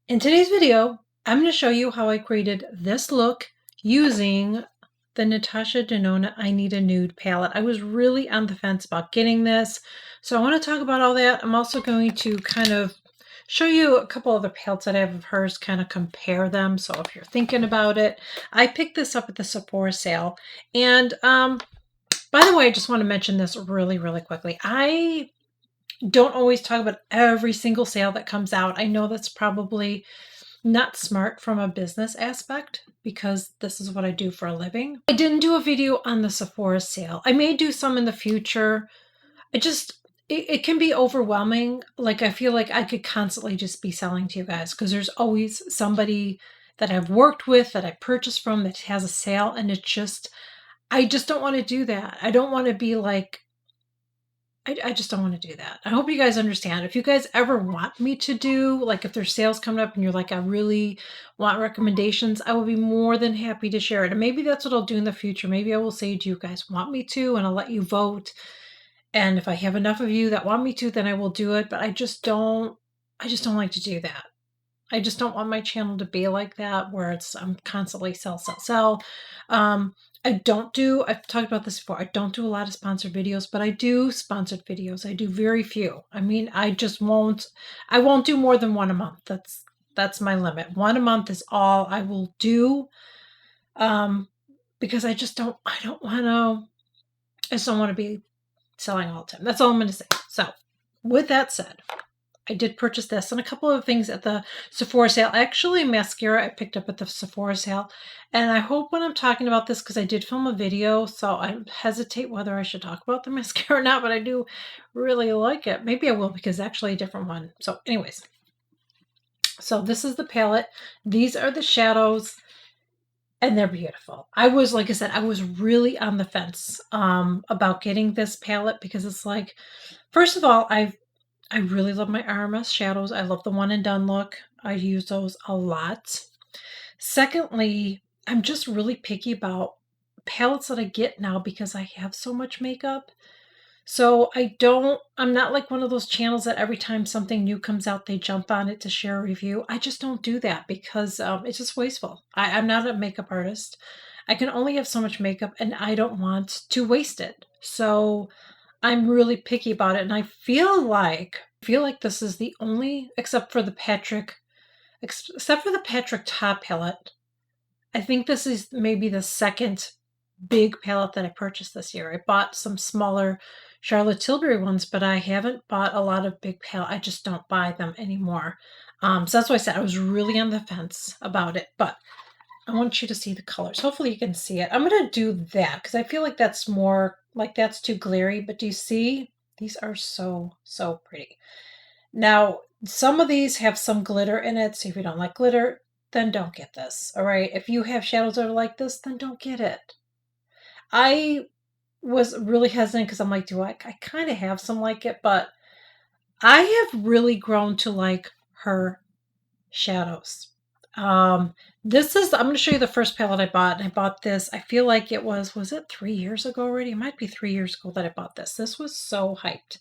In today's video, I'm going to show you how I created this look using the Natasha Denona I Need a Nude palette. I was really on the fence about getting this, so I want to talk about all that. I'm also going to kind of show you a couple other palettes that I have of hers, kind of compare them. So if you're thinking about it, I picked this up at the Sephora sale. And by the way, I just want to mention this really, really quickly. I don't always talk about every single sale that comes out. I know that's probably not smart from a business aspect because this is what I do for a living. I didn't do a video on the Sephora sale. I may do some in the future. It can be overwhelming. Like, I feel like I could constantly just be selling to you guys because there's always somebody that I've worked with, that I purchased from, that has a sale, and I just don't want to do that. I don't want to be like, I just don't want to do that. I hope you guys understand. If you guys ever want me to do, like if there's sales coming up and you're like, I really want recommendations, I will be more than happy to share it. And maybe that's what I'll do in the future. Maybe I will say, do you guys want me to? And I'll let you vote. And if I have enough of you that want me to, then I will do it. But I just don't like to do that. I just don't want my channel to be like that where I'm constantly sell, sell, sell. I've talked about this before. I don't do a lot of sponsored videos, but I do sponsored videos. I do very few. I mean, I won't do more than one a month. That's my limit. One a month is all I will do. Because I just don't want to be selling all the time. That's all I'm going to say. So with that said, I did purchase this and a couple of things at the Sephora sale. Actually, mascara I picked up at the Sephora sale. And I hope when I'm talking about this, because I did film a video, so I hesitate whether I should talk about the mascara or not, but I do really like it. Maybe I will because it's actually a different one. So anyways, so this is the palette. These are the shadows. And they're beautiful. Like I said, I was really on the fence about getting this palette because it's like, first of all, I really love my RMS shadows. I love the one and done look. I use those a lot. Secondly, I'm just really picky about palettes that I get now because I have so much makeup. So I'm not like one of those channels that every time something new comes out, they jump on it to share a review. I just don't do that because it's just wasteful. I'm not a makeup artist. I can only have so much makeup and I don't want to waste it. So I'm really picky about it. And I feel like this is the only, except for the Patrick Top palette. I think this is maybe the second big palette that I purchased this year. I bought some smaller Charlotte Tilbury ones, but I haven't bought a lot of big palette. I just don't buy them anymore. So that's why I said I was really on the fence about it, but I want you to see the colors. Hopefully you can see it. I'm going to do that because I feel like that's too glary, but do you see? These are so, so pretty. Now, some of these have some glitter in it, so if you don't like glitter, then don't get this, all right? If you have shadows that are like this, then don't get it. I was really hesitant because I'm like, I kind of have some like it, but I have really grown to like her shadows. I'm going to show you the first palette I bought, and I bought this. I feel like was it 3 years ago already? It might be 3 years ago that I bought this. This was so hyped.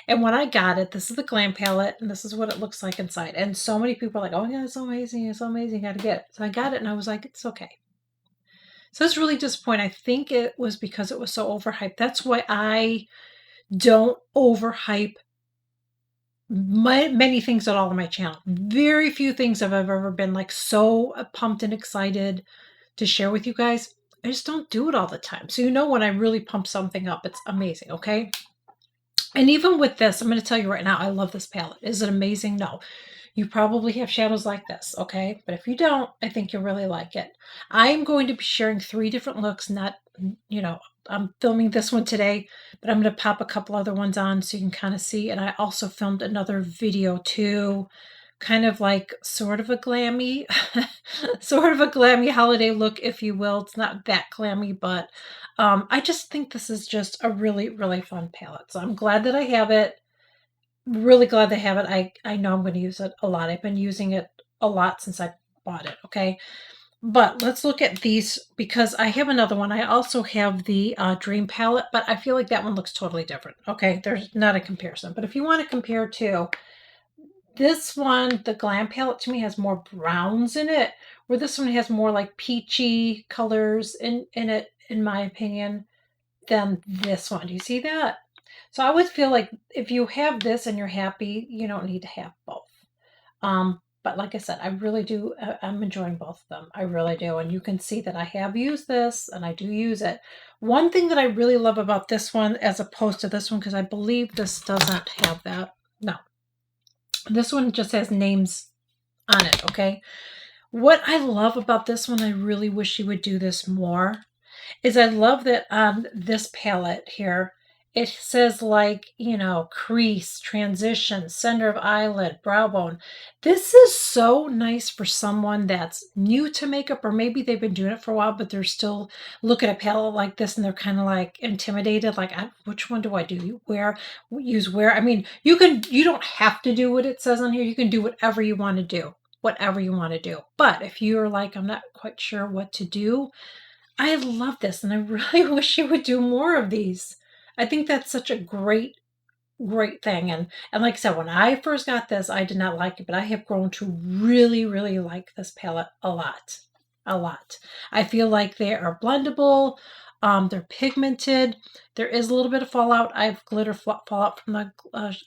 And when I got it, this is the Glam palette, and this is what it looks like inside. And so many people are like, oh yeah, it's so amazing, it's so amazing, you gotta get it. So I got it, and I was like, it's okay. So it's really disappointing. I think it was because it was so overhyped. That's why I don't overhype many things at all on my channel. Very few things have ever been like so pumped and excited to share with you guys. I just don't do it all the time. So when I really pump something up, it's amazing, okay? And even with this, I'm going to tell you right now, I love this palette. Is it amazing? No. You probably have shadows like this, okay? But if you don't, I think you'll really like it. I am going to be sharing 3 different looks, I'm filming this one today, but I'm going to pop a couple other ones on so you can kind of see. And I also filmed another video too, kind of like sort of a glammy, sort of a glammy holiday look, if you will. It's not that glammy, but I just think this is just a really, really fun palette. So I'm glad that I have it. Really glad they have it. I know I'm going to use it a lot. I've been using it a lot since I bought it, okay? But let's look at these because I have another one. I also have the Dream palette, but I feel like that one looks totally different, okay? There's not a comparison. But if you want to compare to, This one, the Glam palette to me has more browns in it, where this one has more like peachy colors in it, in my opinion, than this one. Do you see that? So I would feel like if you have this and you're happy, you don't need to have both. But like I said, I really do. I'm enjoying both of them. I really do. And you can see that I have used this and I do use it. One thing that I really love about this one as opposed to this one, because I believe this doesn't have that. No, this one just has names on it. Okay. What I love about this one, I really wish you would do this more, is I love that on this palette here, it says like, you know, crease, transition, center of eyelid, brow bone. This is so nice for someone that's new to makeup, or maybe they've been doing it for a while, but they're still look at a palette like this and they're kind of like intimidated, like, which one do I do? Use where? I mean, you don't have to do what it says on here. You can do whatever you want to do. Whatever you want to do. But if you're like, I'm not quite sure what to do, I love this, and I really wish you would do more of these. I think that's such a great thing. And like I said, when I first got this, I did not like it, but I have grown to really, really like this palette a lot. A lot. I feel like they are blendable. They're pigmented. There is a little bit of fallout. I have fallout from the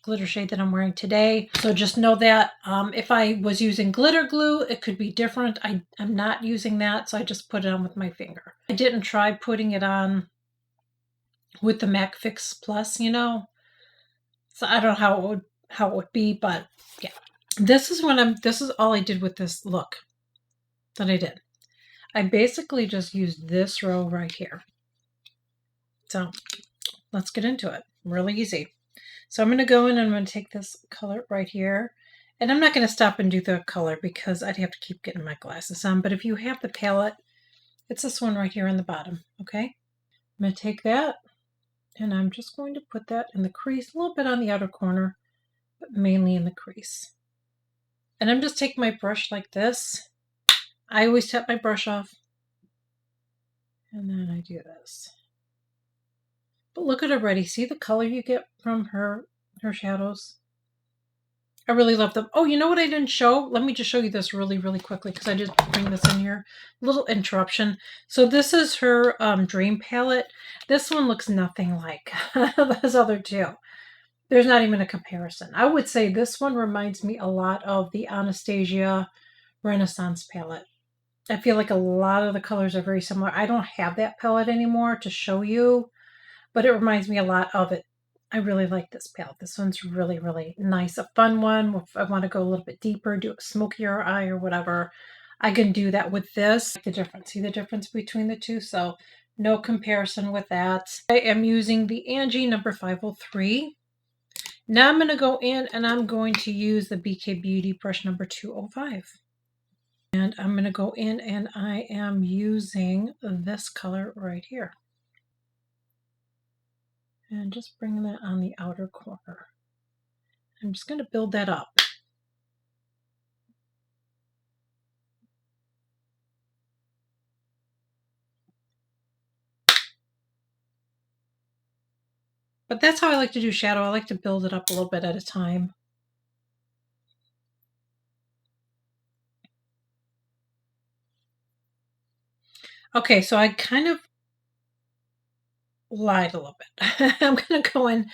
glitter shade that I'm wearing today. So just know that if I was using glitter glue, it could be different. I'm not using that, so I just put it on with my finger. I didn't try putting it on with the MAC Fix Plus, you know. So I don't know how it would be, but yeah. This is all I did with this look that I did. I basically just used this row right here. So let's get into it. Really easy. So I'm going to go in and I'm going to take this color right here. And I'm not going to stop and do the color because I'd have to keep getting my glasses on. But if you have the palette, it's this one right here on the bottom. Okay. I'm going to take that and I'm just going to put that in the crease, a little bit on the outer corner, but mainly in the crease. And I'm just taking my brush like this. I always tap my brush off. And then I do this. But look at her already. See the color you get from her shadows? I really love them. Oh, you know what I didn't show? Let me just show you this really, really quickly because I did bring this in here. Little interruption. So this is her Dream palette. This one looks nothing like those other two. There's not even a comparison. I would say this one reminds me a lot of the Anastasia Renaissance palette. I feel like a lot of the colors are very similar. I don't have that palette anymore to show you, but it reminds me a lot of it. I really like this palette. This one's really, really nice. A fun one. If I want to go a little bit deeper, do a smokier eye or whatever, I can do that with this. The difference. See the difference between the two? So no comparison with that. I am using the Angie number 503. Now I'm going to go in and I'm going to use the BK Beauty brush number 205. And I'm going to go in and I am using this color right here. And just bring that on the outer corner. I'm just going to build that up. But that's how I like to do shadow. I like to build it up a little bit at a time. Okay, so I kind of lied a little bit. I'm going to go in.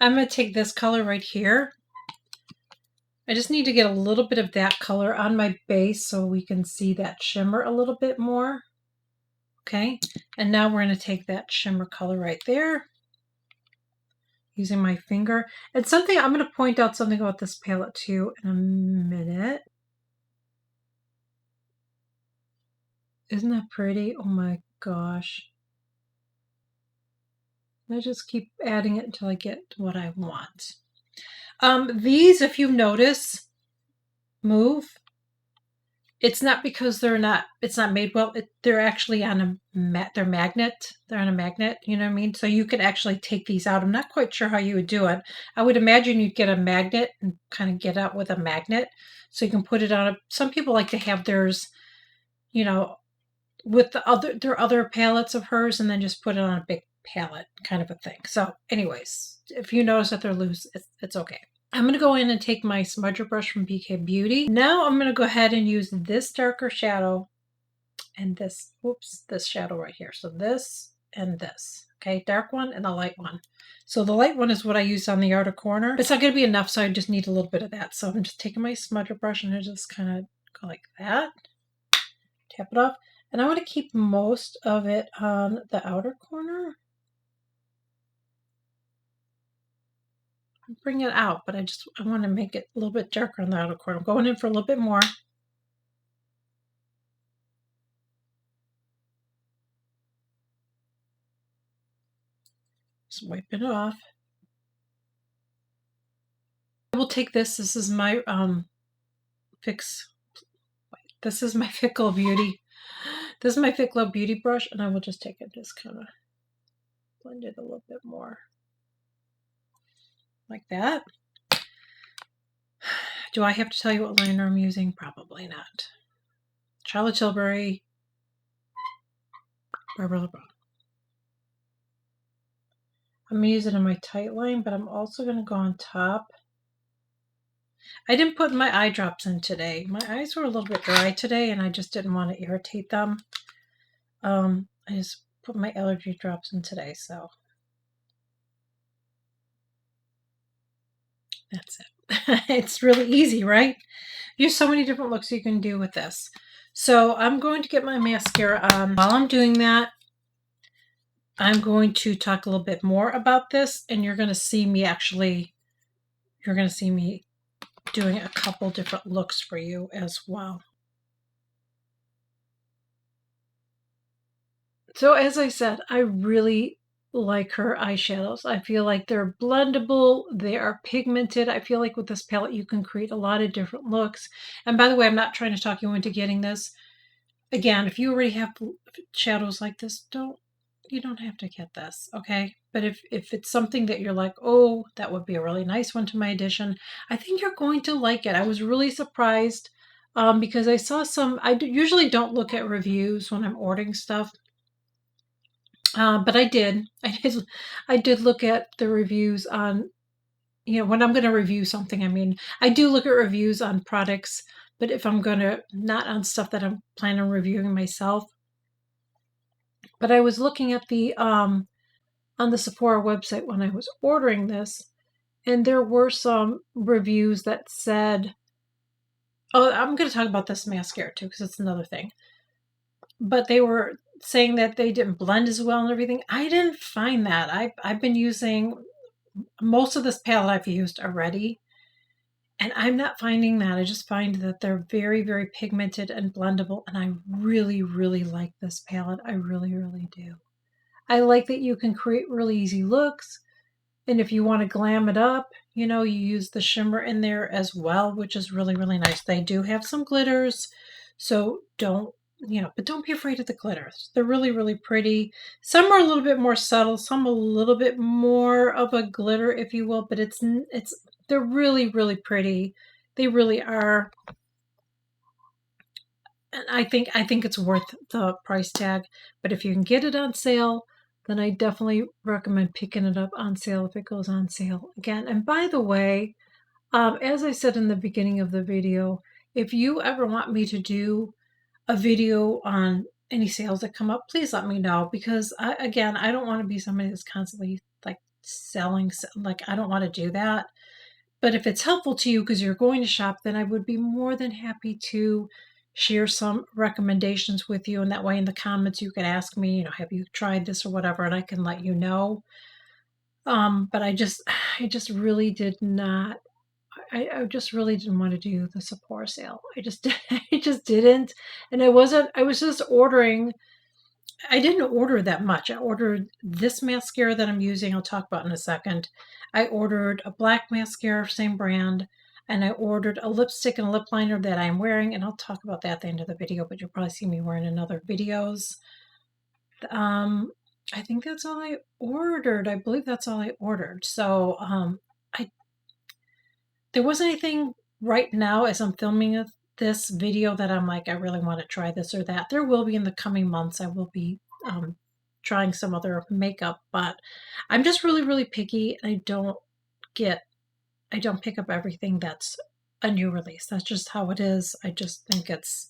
I'm going to take this color right here. I just need to get a little bit of that color on my base so we can see that shimmer a little bit more. Okay, and now we're going to take that shimmer color right there using my finger. And something, I'm going to point out something about this palette too in a minute. Isn't that pretty? Oh my gosh. I just keep adding it until I get what I want. These, if you notice, move. It's not because it's not made well. They're actually on they're magnet. They're on a magnet, you know what I mean? So you could actually take these out. I'm not quite sure how you would do it. I would imagine you'd get a magnet and kind of get out with a magnet. So you can put it on some people like to have theirs, you know, with their other palettes of hers and then just put it on a big palette kind of a thing. So anyways, if you notice that they're loose, it's okay. I'm going to go in and take my smudger brush from BK Beauty. Now I'm going to go ahead and use this darker shadow and this, whoops, this shadow right here. So this and this, okay, dark one and the light one. So the light one is what I used on the outer corner. It's not going to be enough, so I just need a little bit of that. So I'm just taking my smudger brush and I just kind of go like that, tap it off. And I want to keep most of it on the outer corner. Bring it out, but I want to make it a little bit darker on the outer corner. I'm going in for a little bit more. Just wiping it off. I will take this. This is my This is my Fickle Beauty. This is my Fickle Beauty brush, and I will just take it, just kind of blend it a little bit more, like that. Do I have to tell you what liner I'm using? Probably not. Charlotte Tilbury, Barbara LeBron. I'm going to use it in my tight line, but I'm also going to go on top. I didn't put my eye drops in today. My eyes were a little bit dry today, and I just didn't want to irritate them. I just put my allergy drops in today, so that's it. It's really easy, right? There's so many different looks you can do with this. So I'm going to get my mascara on. While I'm doing that, I'm going to talk a little bit more about this, and you're going to see me doing a couple different looks for you as well. So as I said, I really like her eyeshadows. I feel like they're blendable, they are pigmented. I feel like with this palette you can create a lot of different looks. And by the way, I'm not trying to talk you into getting this. Again, if you already have shadows like this, you don't have to get this, okay? But if it's something that you're like, oh, that would be a really nice one to my edition, I think you're going to like it. I was really surprised because I saw some, usually don't look at reviews when I'm ordering stuff. But I did. I did look at the reviews on, when I'm going to review something. I mean, I do look at reviews on products, but if I'm going to, not on stuff that I'm planning on reviewing myself. But I was looking at the on the Sephora website when I was ordering this, and there were some reviews that said, oh, I'm going to talk about this mascara too because it's another thing. But they were saying that they didn't blend as well and everything. I didn't find that. I've been using most of this palette I've used already, and I'm not finding that. I just find that they're very, very pigmented and blendable, and I really, really like this palette. I really, really do. I like that you can create really easy looks, and if you want to glam it up, you use the shimmer in there as well, which is really, really nice. They do have some glitters, so but don't be afraid of the glitters. They're really, really pretty. Some are a little bit more subtle, some a little bit more of a glitter, if you will, but they're really, really pretty. They really are. And I think it's worth the price tag. But if you can get it on sale, then I definitely recommend picking it up on sale if it goes on sale again. And by the way, as I said in the beginning of the video, if you ever want me to do a video on any sales that come up, please let me know, because I don't want to be somebody that's constantly like selling. Like, I don't want to do that. But if it's helpful to you because you're going to shop, then I would be more than happy to share some recommendations with you. And that way in the comments, you can ask me, have you tried this or whatever, and I can let you know. But I just really did not, I just really didn't want to do the Sephora sale. I just didn't. And I was just ordering. I didn't order that much. I ordered this mascara that I'm using, I'll talk about in a second. I ordered a black mascara, same brand, and I ordered a lipstick and a lip liner that I'm wearing, and I'll talk about that at the end of the video, but you'll probably see me wearing in other videos. I think that's all I ordered. I believe that's all I ordered. So there wasn't anything right now as I'm filming this video that I'm like, I really want to try this or that. There will be in the coming months. I will be trying some other makeup, but I'm just really, really picky. I don't get I don't pick up everything that's a new release. That's just how it is. I just think it's,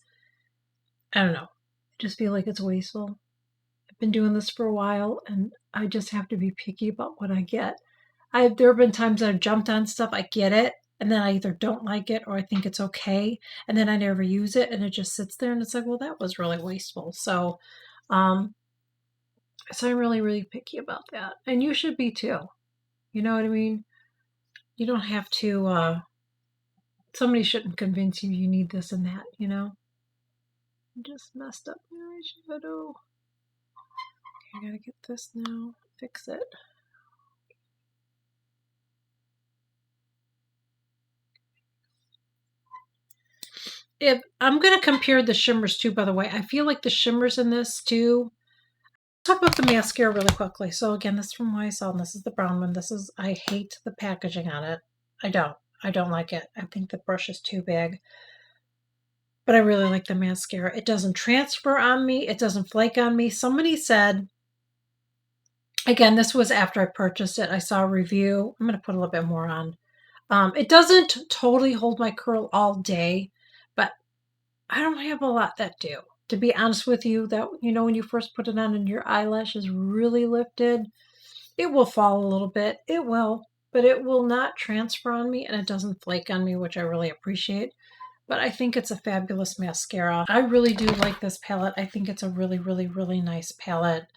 I don't know. I just feel like it's wasteful. I've been doing this for a while and I just have to be picky about what I get. There have been times I've jumped on stuff, I get it, and then I either don't like it or I think it's okay, and then I never use it and it just sits there and it's like, well, that was really wasteful. Um, so I'm really, really picky about that. And you should be too. You know what I mean? You don't have to, somebody shouldn't convince you you need this and that, you know? I just messed up my eyeshadow. Okay, I gotta get this now. Fix it. If I'm gonna compare the shimmers too, by the way, I feel like the shimmers in this too. Talk about the mascara really quickly. So again, this is from YSL, and this is the brown one. I hate the packaging on it. I don't. I don't like it. I think the brush is too big. But I really like the mascara. It doesn't transfer on me. It doesn't flake on me. Somebody said, again, this was after I purchased it. I saw a review. I'm going to put a little bit more on. It doesn't totally hold my curl all day, but I don't have a lot that do. To be honest with you, that when you first put it on and your eyelash is really lifted, it will fall a little bit. It will, but it will not transfer on me and it doesn't flake on me, which I really appreciate. But I think it's a fabulous mascara. I really do like this palette. I think it's a really, really, really nice palette.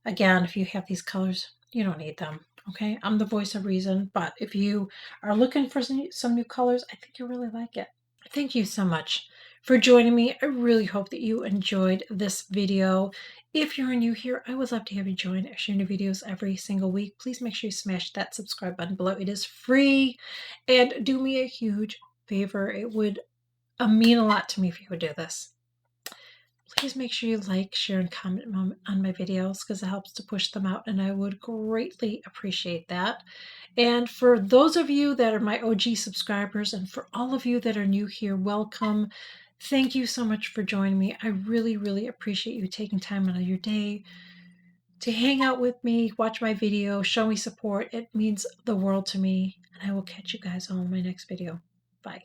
Again, if you have these colors, you don't need them. Okay, I'm the voice of reason, but if you are looking for some new colors, I think you really like it. Thank you so much for joining me. I really hope that you enjoyed this video. If you're new here, I would love to have you join. I share new videos every single week. Please make sure you smash that subscribe button below. It is free. And do me a huge favor. It would mean a lot to me if you would do this. Please make sure you like, share, and comment on my videos because it helps to push them out, and I would greatly appreciate that. And for those of you that are my OG subscribers, and for all of you that are new here, welcome. Thank you so much for joining me. I really, really appreciate you taking time out of your day to hang out with me, watch my video, show me support. It means the world to me, and I will catch you guys on my next video. Bye.